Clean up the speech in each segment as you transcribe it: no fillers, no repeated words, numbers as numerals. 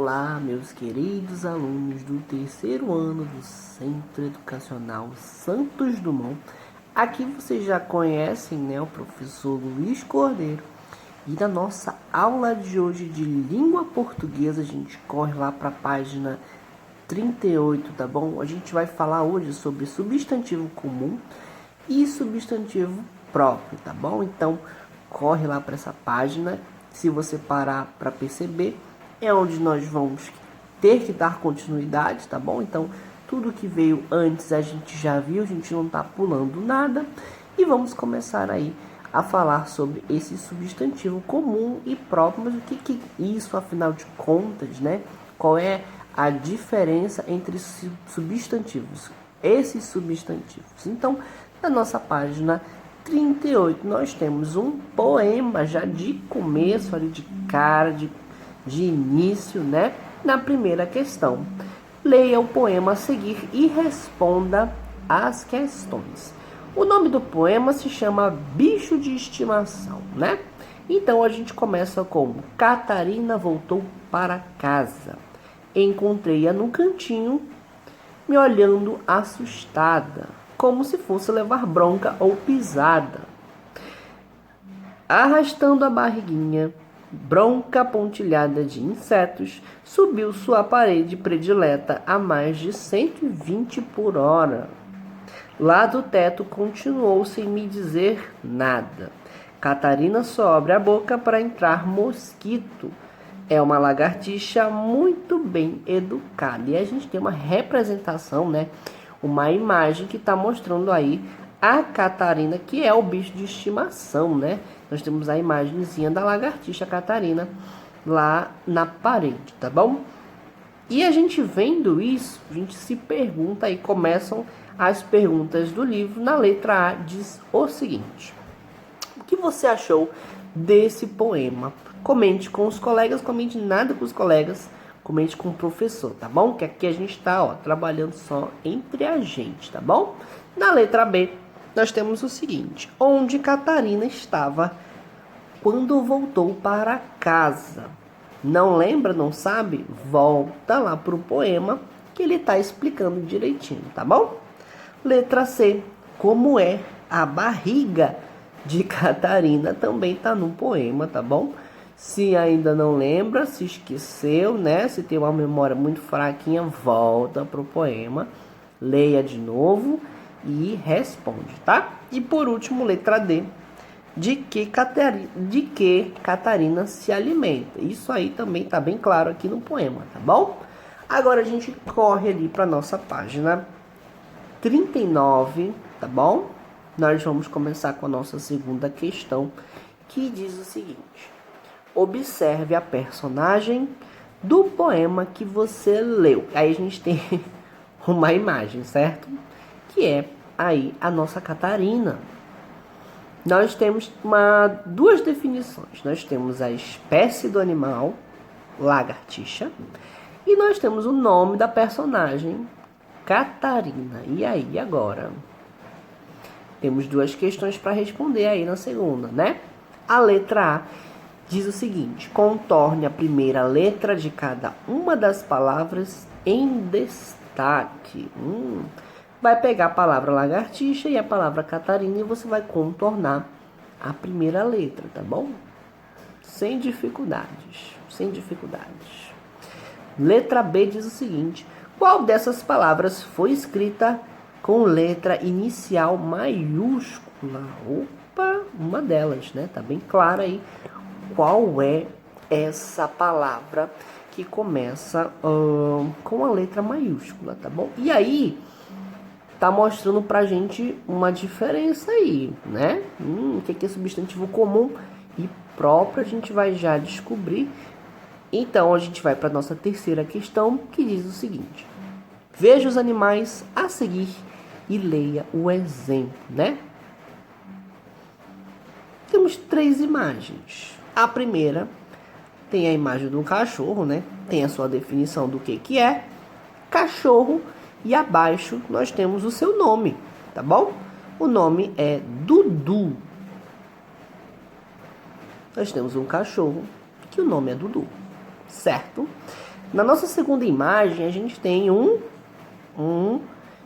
Olá, meus queridos alunos do terceiro ano do Centro Educacional Santos Dumont. Aqui vocês já conhecem, né, o professor Luiz Cordeiro. E na nossa aula de hoje de língua portuguesa, a gente corre lá para a página 38, tá bom? A gente vai falar hoje sobre substantivo comum e substantivo próprio, tá bom? Então, corre lá para essa página. Se você parar para perceber, é onde nós vamos ter que dar continuidade, tá bom? Então, tudo que veio antes a gente já viu, a gente não tá pulando nada. E vamos começar aí a falar sobre esse substantivo comum e próprio. Mas o que é isso, afinal de contas, né? Qual é a diferença entre substantivos? Esses substantivos. Então, na nossa página 38, nós temos um poema já de começo, ali de cara, de início, né? Na primeira questão, leia o poema a seguir e responda as questões. O nome do poema se chama Bicho de Estimação, né? Então a gente começa com: Catarina voltou para casa. Encontrei-a no cantinho, me olhando assustada, como se fosse levar bronca ou pisada. Arrastando a barriguinha, bronca pontilhada de insetos, subiu sua parede predileta a mais de 120 por hora. Lá do teto continuou sem me dizer nada. Catarina só abre a boca para entrar mosquito. É uma lagartixa muito bem educada. E a gente tem uma representação, né? Uma imagem que está mostrando aí a Catarina, que é o bicho de estimação, né? Nós temos a imagenzinha da lagartixa Catarina lá na parede, tá bom? E a gente vendo isso, a gente se pergunta, aí começam as perguntas do livro. Na letra A diz o seguinte: o que você achou desse poema? Comente com os colegas, comente nada com os colegas, comente com o professor, tá bom? Que aqui a gente tá, ó, trabalhando só entre a gente, tá bom? Na letra B, nós temos o seguinte: onde Catarina estava quando voltou para casa? Não lembra, não sabe? Volta lá pro poema que ele tá explicando direitinho, tá bom? Letra C, como é a barriga de Catarina? Também tá no poema, tá bom? Se ainda não lembra, se esqueceu, né? Se tem uma memória muito fraquinha, volta pro poema, leia de novo e responde, tá? E por último, letra D, de que Catarina se alimenta. Isso aí também tá bem claro aqui no poema, tá bom? Agora a gente corre ali para nossa página 39, tá bom? Nós vamos começar com a nossa segunda questão, que diz o seguinte: observe a personagem do poema que você leu. Aí a gente tem uma imagem, certo? Que é aí a nossa Catarina. Nós temos duas definições. Nós temos a espécie do animal, lagartixa, e nós temos o nome da personagem, Catarina. E aí, agora? Temos duas questões para responder aí na segunda, né? A letra A diz o seguinte: contorne a primeira letra de cada uma das palavras em destaque. Vai pegar a palavra lagartixa e a palavra Catarina e você vai contornar a primeira letra, tá bom? Sem dificuldades, sem dificuldades. Letra B diz o seguinte: qual dessas palavras foi escrita com letra inicial maiúscula? Opa, uma delas, né? Tá bem clara aí qual é essa palavra que começa com a letra maiúscula, tá bom? E aí tá mostrando pra gente uma diferença aí, né? O que é substantivo comum e próprio, a gente vai já descobrir. Então a gente vai para nossa terceira questão, que diz o seguinte: veja os animais a seguir e leia o exemplo, né? Temos três imagens. A primeira tem a imagem do cachorro, né? Tem a sua definição do que é cachorro. E abaixo nós temos o seu nome, tá bom? O nome é Dudu. Nós temos um cachorro que o nome é Dudu, certo? Na nossa segunda imagem, a gente tem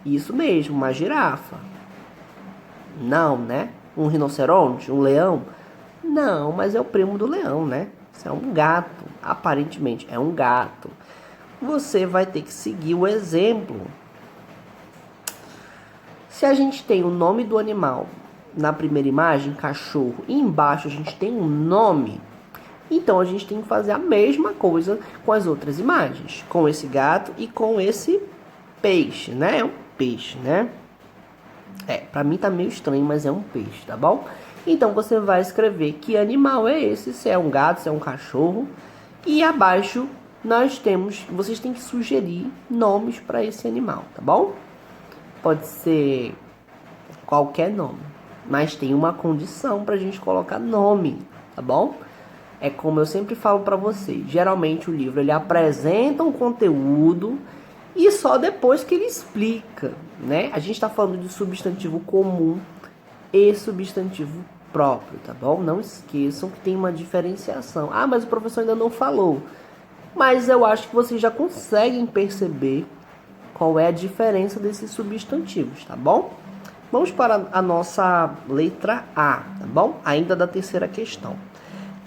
isso mesmo, uma girafa. Não, né? Um rinoceronte, um leão? Não, mas é o primo do leão, né? Isso é um gato, aparentemente é um gato. Você vai ter que seguir o exemplo. Se a gente tem o nome do animal na primeira imagem, cachorro, e embaixo a gente tem um nome, então a gente tem que fazer a mesma coisa com as outras imagens, com esse gato e com esse peixe, né? É um peixe, né? Pra mim tá meio estranho, mas é um peixe, tá bom? Então você vai escrever que animal é esse, se é um gato, se é um cachorro, e abaixo vocês têm que sugerir nomes para esse animal, tá bom? Pode ser qualquer nome, mas tem uma condição pra gente colocar nome, tá bom? É como eu sempre falo para vocês, geralmente o livro ele apresenta um conteúdo e só depois que ele explica, né? A gente está falando de substantivo comum e substantivo próprio, tá bom? Não esqueçam que tem uma diferenciação. Ah, mas o professor ainda não falou. Mas eu acho que vocês já conseguem perceber qual é a diferença desses substantivos, tá bom? Vamos para a nossa letra A, tá bom? Ainda da terceira questão.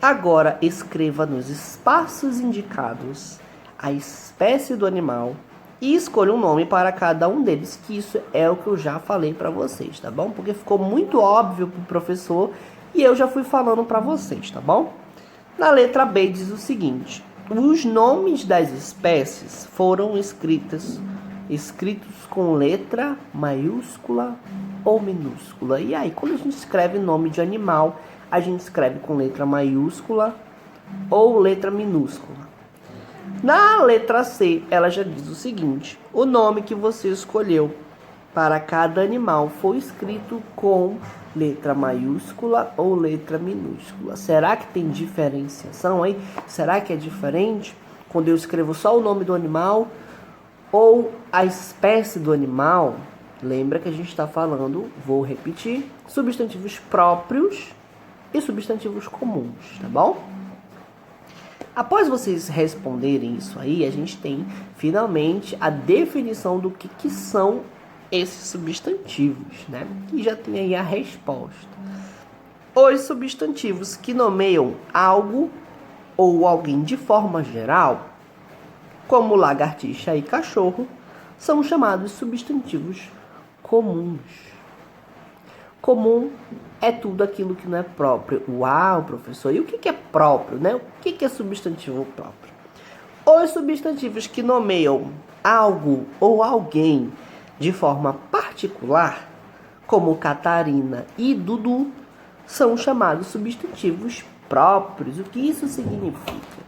Agora escreva nos espaços indicados a espécie do animal e escolha um nome para cada um deles, que isso é o que eu já falei para vocês, tá bom? Porque ficou muito óbvio pro professor e eu já fui falando para vocês, tá bom? Na letra B diz o seguinte: os nomes das espécies foram escritos com letra maiúscula ou minúscula. E aí, quando a gente escreve nome de animal, a gente escreve com letra maiúscula ou letra minúscula. Na letra C, ela já diz o seguinte: o nome que você escolheu para cada animal foi escrito com letra maiúscula ou letra minúscula. Será que tem diferenciação aí? Será que é diferente quando eu escrevo só o nome do animal ou a espécie do animal? Lembra que a gente está falando, vou repetir, substantivos próprios e substantivos comuns, tá bom? Após vocês responderem isso aí, a gente tem finalmente a definição do que são esses substantivos, né? E já tem aí a resposta. Os substantivos que nomeiam algo ou alguém de forma geral, como lagartixa e cachorro, são chamados substantivos comuns. Comum é tudo aquilo que não é próprio. Uau, professor, e o que é próprio, né? O que é substantivo próprio? Os substantivos que nomeiam algo ou alguém de forma particular, como Catarina e Dudu, são chamados substantivos próprios. O que isso significa?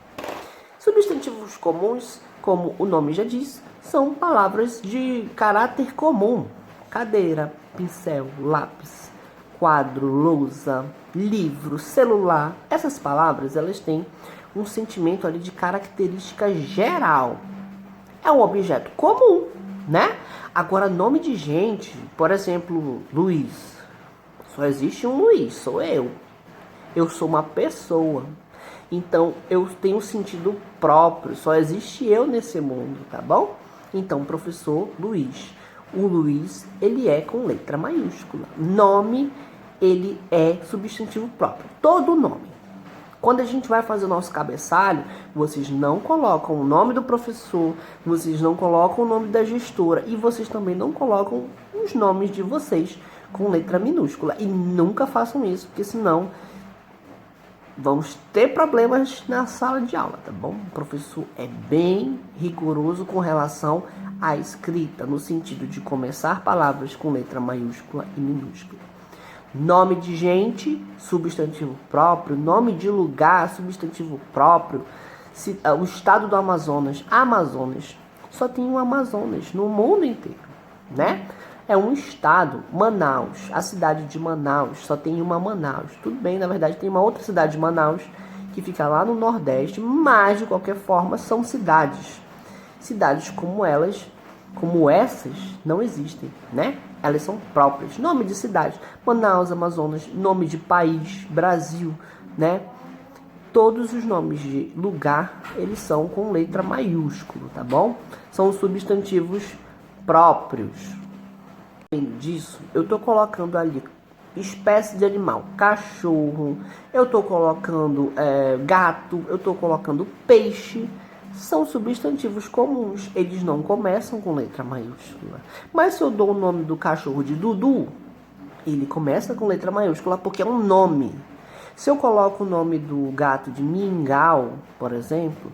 Substantivos comuns, como o nome já diz, são palavras de caráter comum. Cadeira, pincel, lápis, quadro, lousa, livro, celular. Essas palavras, elas têm um sentimento ali de característica geral. É um objeto comum, né? Agora, nome de gente, por exemplo, Luiz. Só existe um Luiz, sou eu. Eu sou uma pessoa. Então, eu tenho um sentido próprio. Só existe eu nesse mundo, tá bom? Então, professor Luiz. O Luiz, ele é com letra maiúscula. Nome, ele é substantivo próprio. Todo nome. Quando a gente vai fazer o nosso cabeçalho, vocês não colocam o nome do professor, vocês não colocam o nome da gestora e vocês também não colocam os nomes de vocês com letra minúscula. E nunca façam isso, porque senão vamos ter problemas na sala de aula, tá bom? O professor é bem rigoroso com relação à escrita, no sentido de começar palavras com letra maiúscula e minúscula. Nome de gente, substantivo próprio. Nome de lugar, substantivo próprio. O estado do Amazonas, Amazonas. Só tem um Amazonas no mundo inteiro, né? É um estado, Manaus, a cidade de Manaus, só tem uma Manaus. Tudo bem, na verdade tem uma outra cidade de Manaus que fica lá no Nordeste, mas de qualquer forma são cidades. Cidades como essas, não existem, né? Elas são próprias. Nome de cidade, Manaus, Amazonas, nome de país, Brasil, né? todos os nomes de lugar, eles são com letra maiúscula, tá bom? São substantivos próprios. Além disso, eu tô colocando ali espécie de animal, cachorro, eu tô colocando gato, eu tô colocando peixe. São substantivos comuns, eles não começam com letra maiúscula. Mas se eu dou o nome do cachorro de Dudu, ele começa com letra maiúscula porque é um nome. Se eu coloco o nome do gato de Mingau, por exemplo,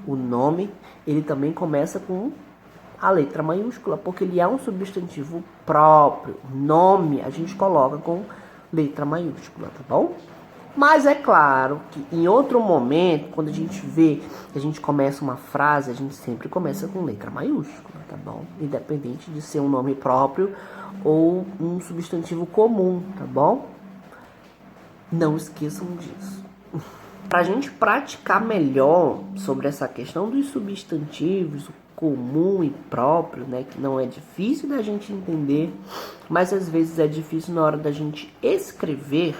o nome, ele também começa com a letra maiúscula, porque ele é um substantivo próprio. Nome a gente coloca com letra maiúscula, tá bom? Mas é claro que em outro momento, quando a gente vê que a gente começa uma frase, a gente sempre começa com letra maiúscula, tá bom? Independente de ser um nome próprio ou um substantivo comum, tá bom? Não esqueçam disso. Para a gente praticar melhor sobre essa questão dos substantivos, comum e próprio, né, que não é difícil da gente entender, mas às vezes é difícil na hora da gente escrever,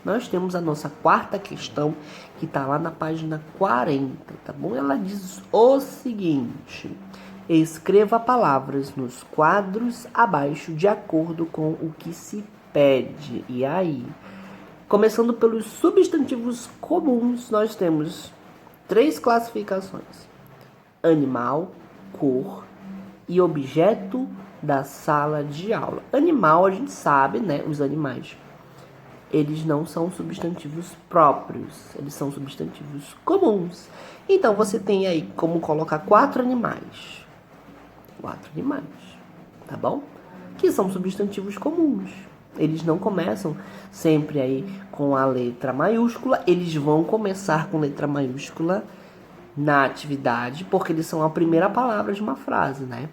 nós temos a nossa quarta questão, que está lá na página 40, tá bom? Ela diz o seguinte: escreva palavras nos quadros abaixo de acordo com o que se pede. E aí? Começando pelos substantivos comuns, nós temos 3 classificações: animal, cor e objeto da sala de aula. Animal, a gente sabe, né? Os animais, eles não são substantivos próprios, eles são substantivos comuns. Então, você tem aí como colocar 4 animais. 4 animais, tá bom? Que são substantivos comuns. Eles não começam sempre aí com a letra maiúscula, eles vão começar com letra maiúscula na atividade, porque eles são a primeira palavra de uma frase, né?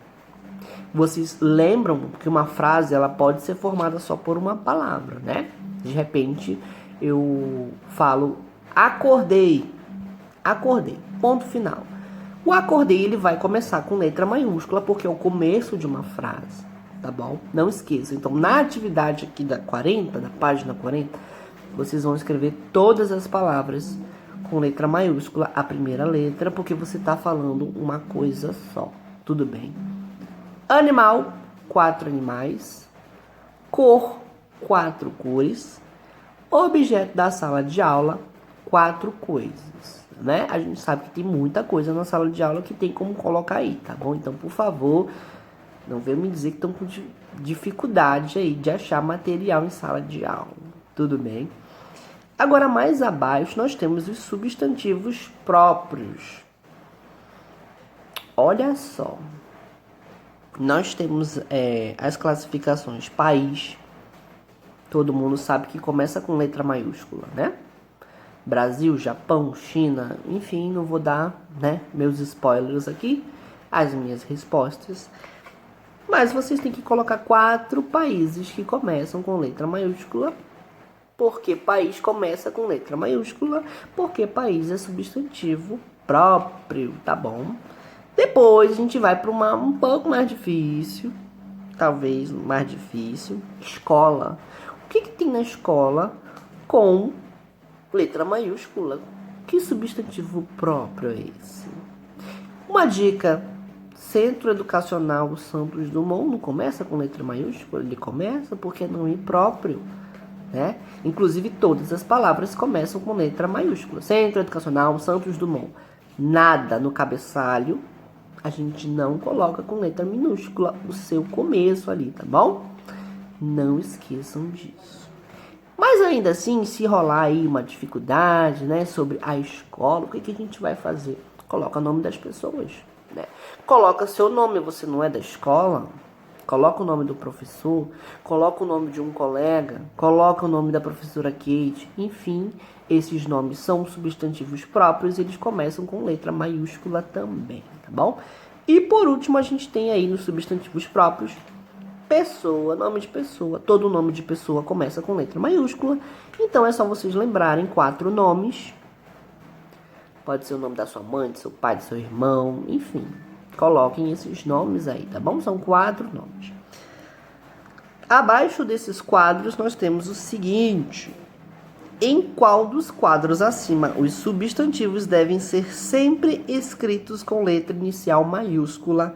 Vocês lembram que uma frase ela pode ser formada só por uma palavra, né? De repente eu falo acordei, acordei, ponto final. O acordei ele vai começar com letra maiúscula porque é o começo de uma frase, tá bom? Não esqueça. Então, na atividade aqui da página 40, vocês vão escrever todas as palavras com letra maiúscula, a primeira letra, porque você está falando uma coisa só. Tudo bem? Animal, 4 animais. Cor, 4 cores. Objeto da sala de aula, 4 coisas, né? A gente sabe que tem muita coisa na sala de aula que tem como colocar aí, tá bom? Então, por favor, não venham me dizer que estão com dificuldade aí de achar material em sala de aula. Tudo bem? Agora, mais abaixo, nós temos os substantivos próprios. Olha só. Nós temos as classificações país. Todo mundo sabe que começa com letra maiúscula, né? Brasil, Japão, China, enfim, não vou dar, né, meus spoilers aqui, as minhas respostas. Mas vocês têm que colocar 4 países que começam com letra maiúscula. Porque país começa com letra maiúscula, porque país é substantivo próprio, tá bom? Depois a gente vai para um pouco mais difícil, talvez mais difícil, escola. O que tem na escola com letra maiúscula? Que substantivo próprio é esse? Uma dica: Centro Educacional Santos Dumont não começa com letra maiúscula, ele começa porque é nome próprio, né? Inclusive todas as palavras começam com letra maiúscula. Centro Educacional Santos Dumont. Nada no cabeçalho a gente não coloca com letra minúscula o seu começo ali, tá bom? Não esqueçam disso. Mas ainda assim, se rolar aí uma dificuldade, né, sobre a escola, o que a gente vai fazer? Coloca o nome das pessoas, né? Coloca seu nome, você não é da escola? Coloca o nome do professor, coloca o nome de um colega, coloca o nome da professora Kate, enfim, esses nomes são substantivos próprios e eles começam com letra maiúscula também, tá bom? E por último a gente tem aí nos substantivos próprios, pessoa, nome de pessoa, todo nome de pessoa começa com letra maiúscula, então é só vocês lembrarem 4 nomes, pode ser o nome da sua mãe, do seu pai, do seu irmão, enfim. Coloquem esses nomes aí, tá bom? São 4 nomes. Abaixo desses quadros nós temos o seguinte: Em qual dos quadros acima os substantivos devem ser sempre escritos com letra inicial maiúscula?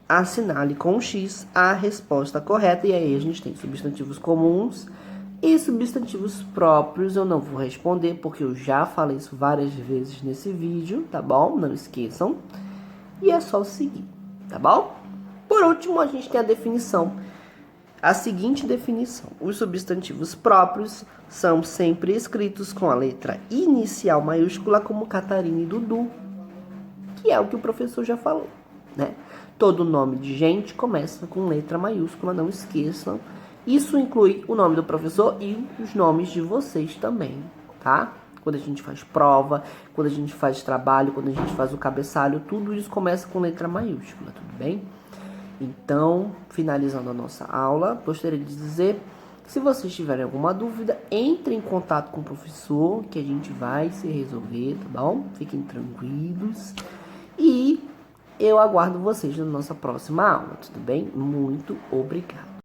Assinale com um X a resposta correta. E aí a gente tem substantivos comuns e substantivos próprios. Eu não vou responder porque eu já falei isso várias vezes nesse vídeo, tá bom? Não esqueçam. E é só seguir, tá bom? Por último, a gente tem a definição. A seguinte definição: os substantivos próprios são sempre escritos com a letra inicial maiúscula, como Catarina e Dudu, que é o que o professor já falou, né? Todo nome de gente começa com letra maiúscula, não esqueçam. Isso inclui o nome do professor e os nomes de vocês também, tá? Quando a gente faz prova, quando a gente faz trabalho, quando a gente faz o cabeçalho, tudo isso começa com letra maiúscula, tudo bem? Então, finalizando a nossa aula, gostaria de dizer que se vocês tiverem alguma dúvida, entre em contato com o professor, que a gente vai se resolver, tá bom? Fiquem tranquilos. E eu aguardo vocês na nossa próxima aula, tudo bem? Muito obrigado.